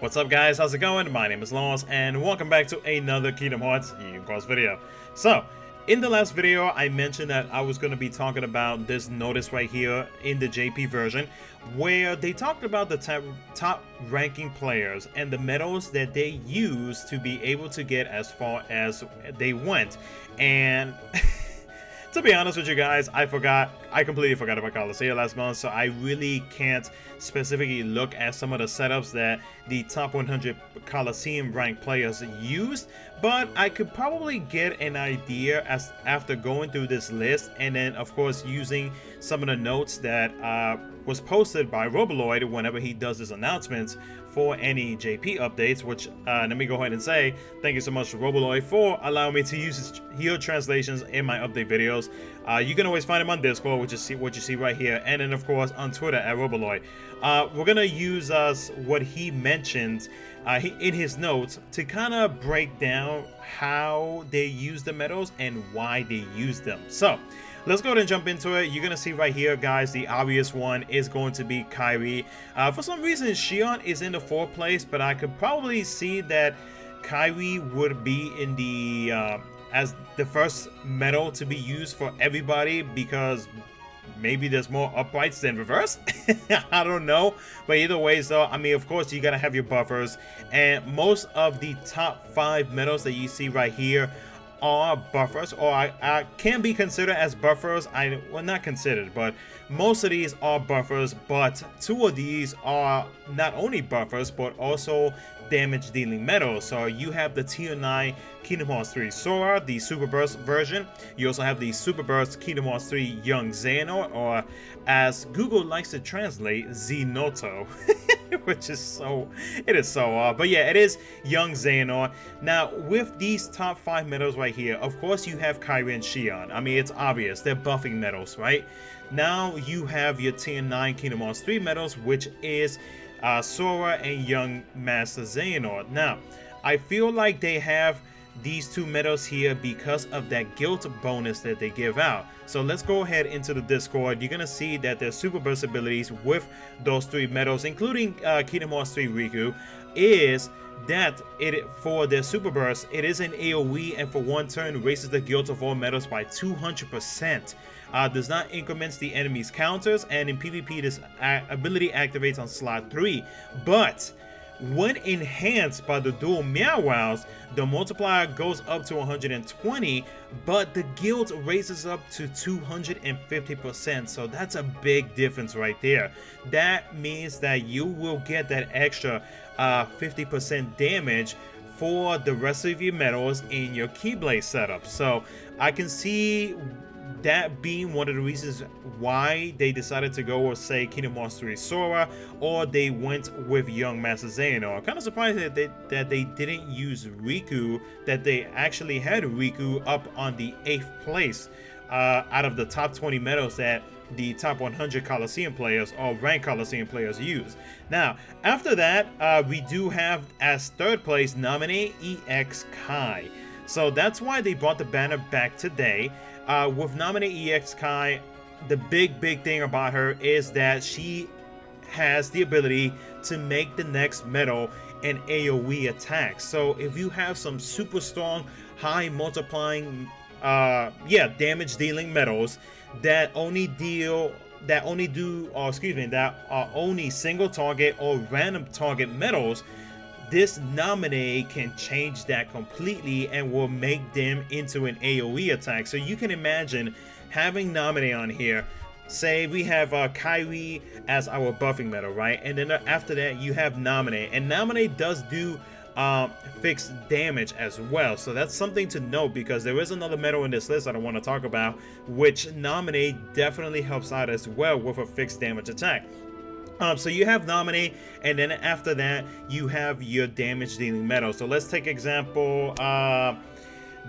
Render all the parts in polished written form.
What's up guys, how's it going? My name is Lost and welcome back to another Kingdom Hearts EX video. So, in the last video I mentioned that I was going to be talking about this notice right here in the JP version where they talked about the top ranking players and the medals that they used to be able to get as far as they went. And to be honest with you guys, I completely forgot about Coliseum last month, so I really can't specifically look at some of the setups that the top 100 Coliseum ranked players used, but I could probably get an idea after going through this list and then of course using some of the notes that was posted by Roboloid whenever he does his announcements for any JP updates, which let me go ahead and say thank you so much to Roboloid for allowing me to use his translations in my update videos. You can always find him on Discord, which is what you see right here, and then of course on Twitter at Roboloid. We're gonna use what he mentioned in his notes to kind of break down how they use the medals and why they use them. So let's go ahead and jump into it. You're gonna see right here, guys, the obvious one is going to be Kairi. For some reason, Xion is in the 4th place, but I could probably see that Kairi would be in the as the first medal to be used for everybody because maybe there's more uprights than reverse. I don't know, but either way, though, I mean, of course you gotta have your buffers, and most of the top 5 medals that you see right here are buffers, or I can be considered as buffers. Well, not considered, but most of these are buffers, but 2 of these are not only buffers but also damage dealing medals. So you have the tier 9 Kingdom Hearts 3 Sora, the Super Burst version. You also have the Super Burst Kingdom Hearts 3 Young Xehanort, or as Google likes to translate, Xenoto. Which is so, it is so odd. But yeah, it is Young Xehanort. Now, with these top 5 medals right here, of course you have Kairi and Xion. I mean, it's obvious, they're buffing medals, right? Now you have your tier 9 Kingdom Hearts 3 medals, which is Sora and Young Master Xehanort. Now, I feel like they have these 2 medals here because of that guilt bonus that they give out. So let's go ahead into the Discord. You're gonna see that their super burst abilities with those 3 medals, including Kingdom Hearts 3 Riku, is that for their super burst, it is an AoE and for 1 turn raises the guilt of all medals by 200%. Does not increments the enemy's counters, and in PvP this ability activates on slot 3, but when enhanced by the dual Meow Wows, the multiplier goes up to 120, but the guild raises up to 250%. So that's a big difference right there. That means that you will get that extra 50% damage for the rest of your medals in your Keyblade setup. So I can see that being one of the reasons why they decided to go with, say, Kingdom Hearts 3 Sora, or they went with Young Master Xehanort. I'm kind of surprised that they didn't use Riku, that they actually had Riku up on the 8th place out of the top 20 medals that the top 100 Coliseum players or ranked Coliseum players use. Now, after that, we do have as 3rd place Naminé EX Kai. So that's why they brought the banner back today. With Naminé EX Kai, the big thing about her is that she has the ability to make the next medal an AoE attack. So if you have some super strong, high multiplying, damage dealing medals that only are only single target or random target medals, this Naminé can change that completely and will make them into an AoE attack. So you can imagine having Naminé on here. Say we have Kairi as our buffing medal, right? And then after that you have Naminé, and Naminé does do fixed damage as well. So that's something to note, because there is another medal in this list that I want to talk about, which Naminé definitely helps out as well with a fixed damage attack. So you have Naminé, and then after that you have your damage dealing medal. So let's take example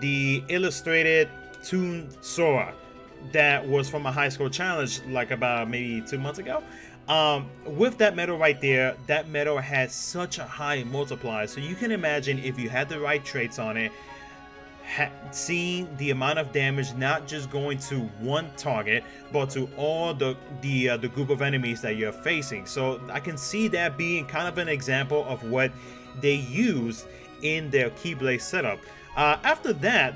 the illustrated Toon Sora that was from a high school challenge like about maybe 2 months ago. With that medal right there, that medal has such a high multiplier, so you can imagine if you had the right traits on it, seeing the amount of damage not just going to one target, but to all the group of enemies that you're facing. So I can see that being kind of an example of what they used in their Keyblade setup. After that,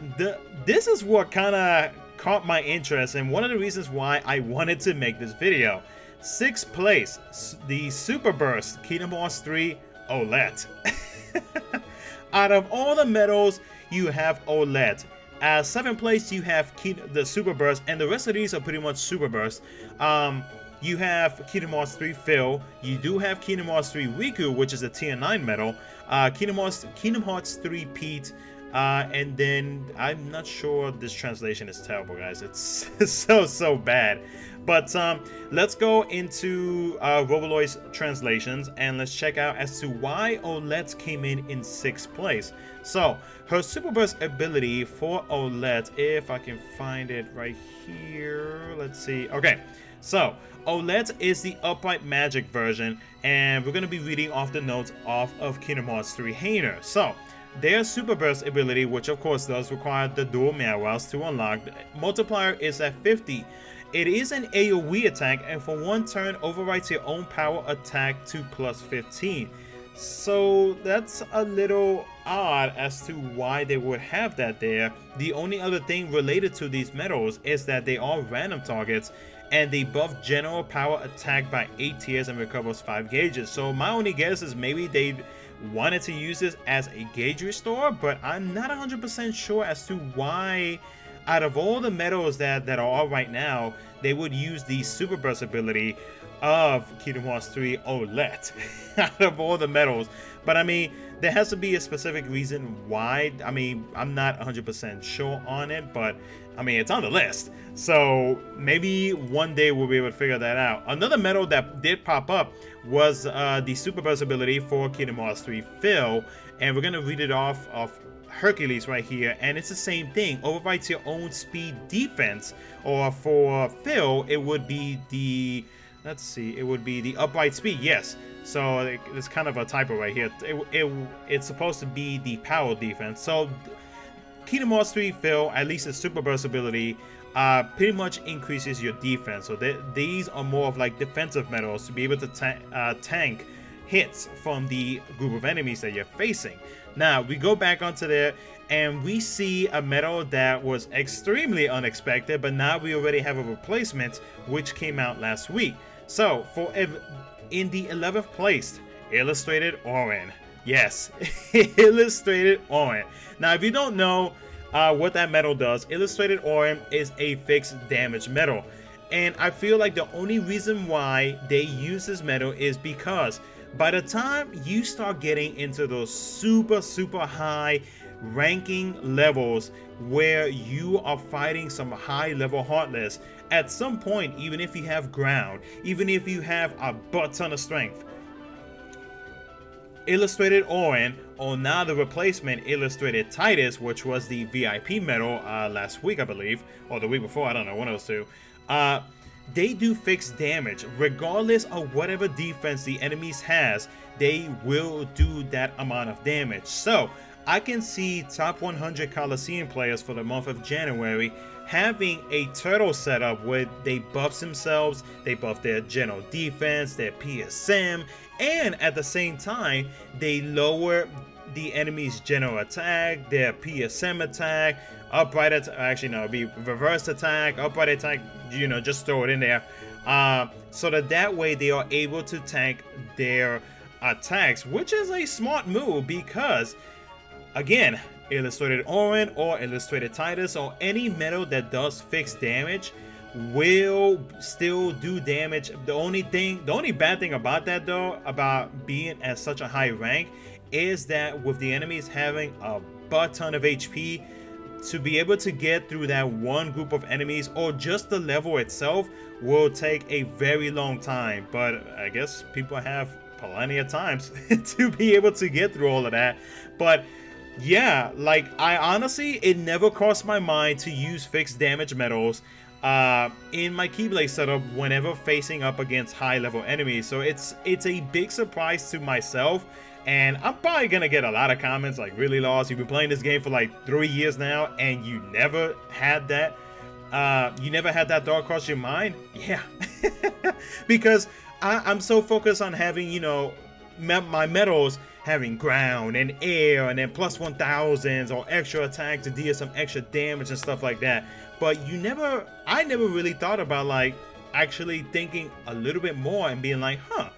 this is what kind of caught my interest, and one of the reasons why I wanted to make this video. 6th place, the Super Burst Kingdom Hearts 3 OLED. Out of all the medals, you have OLED. 7th place, you have the Super Burst, and the rest of these are pretty much Super Burst. You have Kingdom Hearts 3 Phil. You do have Kingdom Hearts 3 Riku, which is a tier 9 medal. Kingdom Hearts 3 Pete. And then I'm not sure, this translation is terrible, guys. It's so bad. But let's go into Roboloid's translations and let's check out as to why OLED came in 6th place. So her Super Burst ability for OLED, if I can find it right here, let's see. Okay, so OLED is the upright magic version, and we're going to be reading off the notes off of Kingdom Hearts 3 Hainer. So their Super Burst ability, which of course does require the dual Meowwows to unlock, multiplier is at 50. It is an AoE attack, and for one turn overwrites your own power attack to plus 15. So that's a little odd as to why they would have that there. The only other thing related to these medals is that they are random targets, and they buff general power attack by 8 tiers and recovers 5 gauges. So my only guess is maybe they wanted to use this as a gauge restore, but I'm not 100% sure as to why, out of all the medals that are right now, they would use the Super Burst ability of Kingdom Hearts 3 OLED out of all the medals. But I mean, there has to be a specific reason why. I mean, I'm not 100% sure on it, but I mean, it's on the list. So maybe one day we'll be able to figure that out. Another medal that did pop up was the Super Burst ability for Kingdom Hearts 3 Phil, and we're going to read it off of Hercules right here, and it's the same thing. Overwrites your own speed defense, or for Phil, it would be the, let's see, it would be the upright speed, yes. So it's kind of a typo right here. It's supposed to be the power defense. So Kingdom Hearts 3 Phil, at least the Super Burst ability, pretty much increases your defense. So these are more of like defensive medals to be able to tank hits from the group of enemies that you're facing. Now we go back onto there and we see a medal that was extremely unexpected, but now we already have a replacement which came out last week. So in the 11th place, Illustrated Orin. Yes, Illustrated Orin. Now if you don't know what that medal does, Illustrated Orin is a fixed damage medal, and I feel like the only reason why they use this medal is because by the time you start getting into those super high ranking levels where you are fighting some high level Heartless, at some point, even if you have ground, even if you have a butt ton of strength, Illustrated Orin, or now the replacement Illustrated Titus, which was the VIP medal last week I believe, or the week before, I don't know, one of those two, they do fixed damage. Regardless of whatever defense the enemies has, they will do that amount of damage. So I can see top 100 Coliseum players for the month of January having a turtle setup where they buff themselves, they buff their general defense, their PSM, and at the same time they lower the enemy's general attack, their PSM attack, upright attack, actually no, it'd be reverse attack, upright attack, you know, just throw it in there, so that way they are able to tank their attacks, which is a smart move because, again, Illustrated Orin or Illustrated Titus or any medal that does fixed damage will still do damage. The only bad thing about that though, about being at such a high rank, is that with the enemies having a butt ton of HP, to be able to get through that one group of enemies or just the level itself will take a very long time. But I guess people have plenty of times to be able to get through all of that. But yeah, like, I honestly, it never crossed my mind to use fixed damage medals in my Keyblade setup whenever facing up against high level enemies. So it's a big surprise to myself And I'm probably gonna get a lot of comments like, really, Lost? You've been playing this game for like 3 years now, and you never had that. You never had that thought cross your mind? Yeah, because I'm so focused on having, you know, my medals having ground and air and then plus 1000s or extra attack to deal some extra damage and stuff like that. But I never really thought about like actually thinking a little bit more and being like, huh,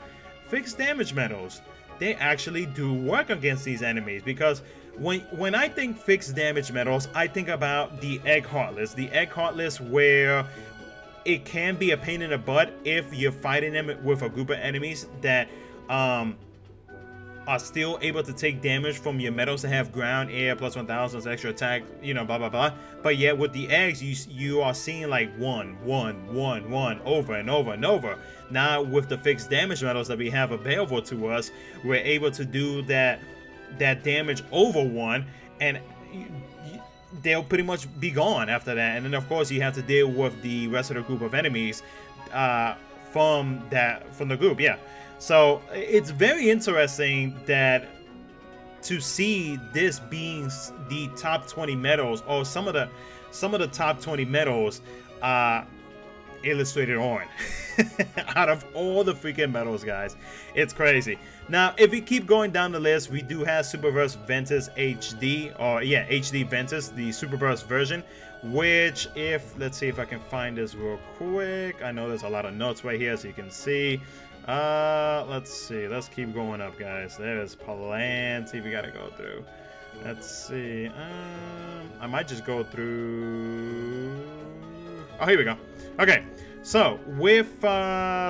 fixed damage medals, they actually do work against these enemies. Because when I think fixed damage medals, I think about the Egg Heartless. The Egg Heartless, where it can be a pain in the butt if you're fighting them with a group of enemies that are still able to take damage from your medals that have ground, air, plus 1000s, extra attack, you know, blah blah blah. But yet with the eggs, you are seeing like 1 1 1 1 over and over and over. Now with the fixed damage medals that we have available to us, we're able to do that damage over 1, and they'll pretty much be gone after that. And then of course you have to deal with the rest of the group of enemies from the group. Yeah. So it's very interesting that to see this being the top 20 medals, or some of the top 20 medals illustrated on out of all the freaking medals, guys. It's crazy. Now, if we keep going down the list, we do have Superburst Ventus HD, or yeah, HD Ventus, the Superburst version, which, let's see if I can find this real quick. I know there's a lot of notes right here so you can see. Let's see. Let's keep going up, guys. There's plenty we gotta go through. Let's see. I might just go through. Oh, here we go. Okay. So with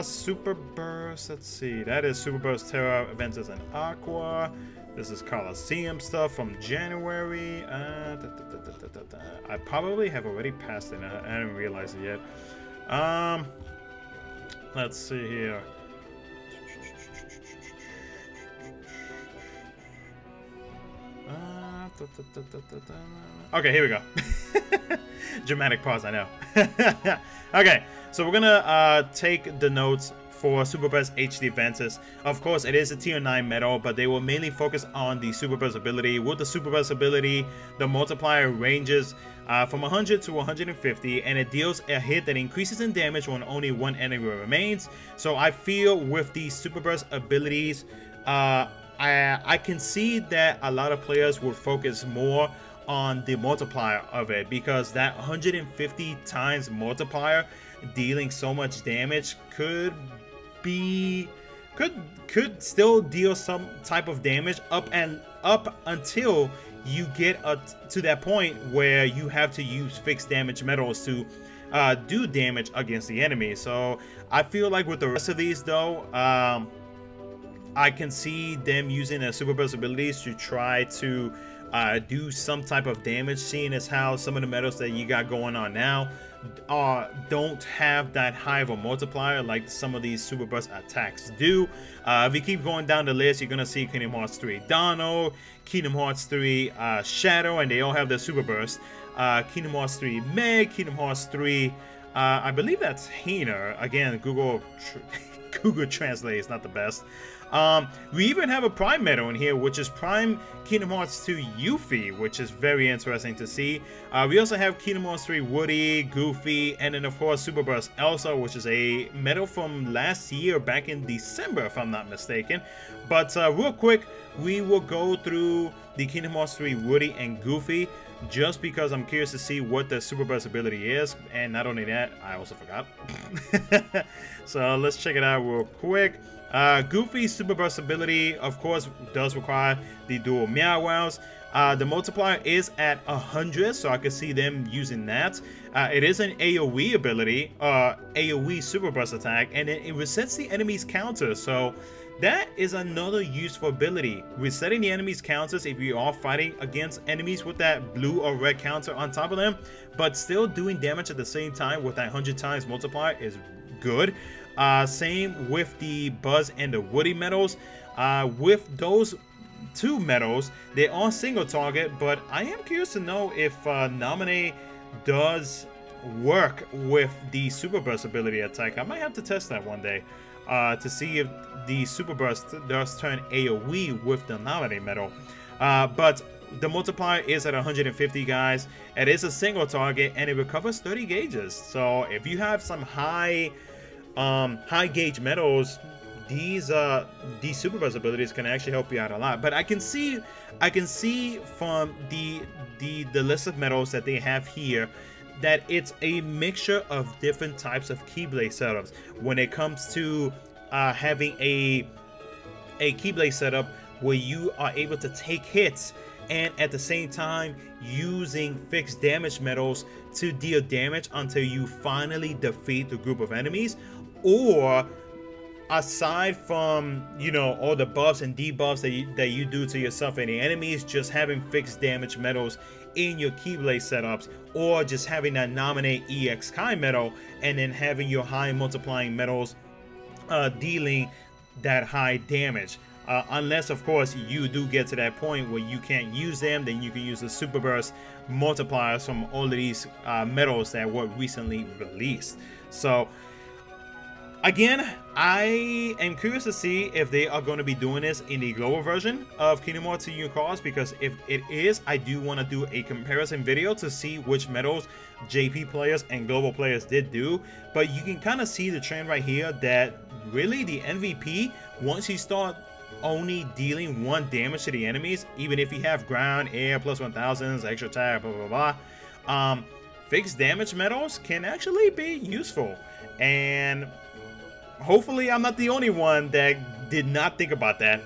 Super Burst, let's see. That is Super Burst Terra, Ventus, and Aqua. This is Coliseum stuff from January. I probably have already passed it. I didn't realize it yet. Let's see here. Okay, here we go. Dramatic pause, I know. Okay, so we're gonna take the notes for Superburst HD Ventus. Of course, it is a tier 9 medal, but they will mainly focus on the Superburst ability. With the Superburst ability, the multiplier ranges from 100 to 150, and it deals a hit that increases in damage when only one enemy remains. So I feel with the Superburst abilities, I can see that a lot of players would focus more on the multiplier of it, because that 150 times multiplier dealing so much damage could still deal some type of damage up until you get to that point where you have to use fixed damage medals to do damage against the enemy. So I feel like with the rest of these though, I can see them using their Super Burst abilities to try to do some type of damage, seeing as how some of the medals that you got going on now don't have that high of a multiplier like some of these Super Burst attacks do. If we keep going down the list, you're gonna see Kingdom Hearts 3 Dano, Kingdom Hearts 3 Shadow, and they all have their Super Burst. Kingdom Hearts 3 Meg, Kingdom Hearts 3 I believe that's Hina. Again, Google Translate is not the best. We even have a Prime medal in here, which is Prime Kingdom Hearts 2 Yuffie, which is very interesting to see. We also have Kingdom Hearts 3 Woody, Goofy, and then of course Super Burst Elsa, which is a medal from last year, back in December if I'm not mistaken. But real quick, we will go through the Kingdom Hearts 3 Woody and Goofy, just because I'm curious to see what the Super Burst ability is. And not only that, I also forgot. So let's check it out real quick. Goofy's Super Burst ability, of course, does require the dual Meow Wows. The multiplier is at 100, so I can see them using that. It is an AoE ability, AoE Super Burst attack, and it resets the enemy's counter. So that is another useful ability, resetting the enemy's counters if you are fighting against enemies with that blue or red counter on top of them, but still doing damage at the same time with that 100 times multiplier is good. Same with the Buzz and the Woody medals. With those two medals, they are single target, but I am curious to know if Naminé does work with the Super Burst ability attack. I might have to test that one day. to see if the Super Burst does turn AoE with the Naminé medal. But the multiplier is at 150, guys. It is a single target, and it recovers 30 gauges. So if you have some high gauge medals, these Super Burst abilities can actually help you out a lot. But I can see from the list of medals that they have here that it's a mixture of different types of Keyblade setups. When it comes to having a Keyblade setup where you are able to take hits and at the same time using fixed damage medals to deal damage until you finally defeat the group of enemies, or aside from, you know, all the buffs and debuffs that you do to yourself and the enemies, just having fixed damage medals in your Keyblade setups, or just having that Naminé EX kind medal and then having your high multiplying medals dealing that high damage. Unless, of course, you do get to that point where you can't use them, then you can use the Super Burst multipliers from all of these medals that were recently released. So again, I am curious to see if they are going to be doing this in the global version of Kingdom Hearts Union Cross, because if it is, I do want to do a comparison video to see which medals JP players and global players did do. But you can kind of see the trend right here that really the MVP, once you start only dealing 1 damage to the enemies, even if you have ground, air, plus 1000s, extra attack, blah blah blah, fixed damage medals can actually be useful. And hopefully I'm not the only one that did not think about that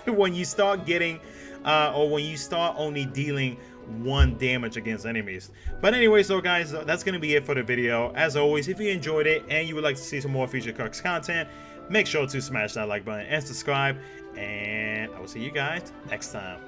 when you start getting or when you start only dealing 1 damage against enemies. But anyway, so guys, that's gonna be it for the video. As always, if you enjoyed it and you would like to see some more KHUx content, make sure to smash that like button and subscribe, and I will see you guys next time.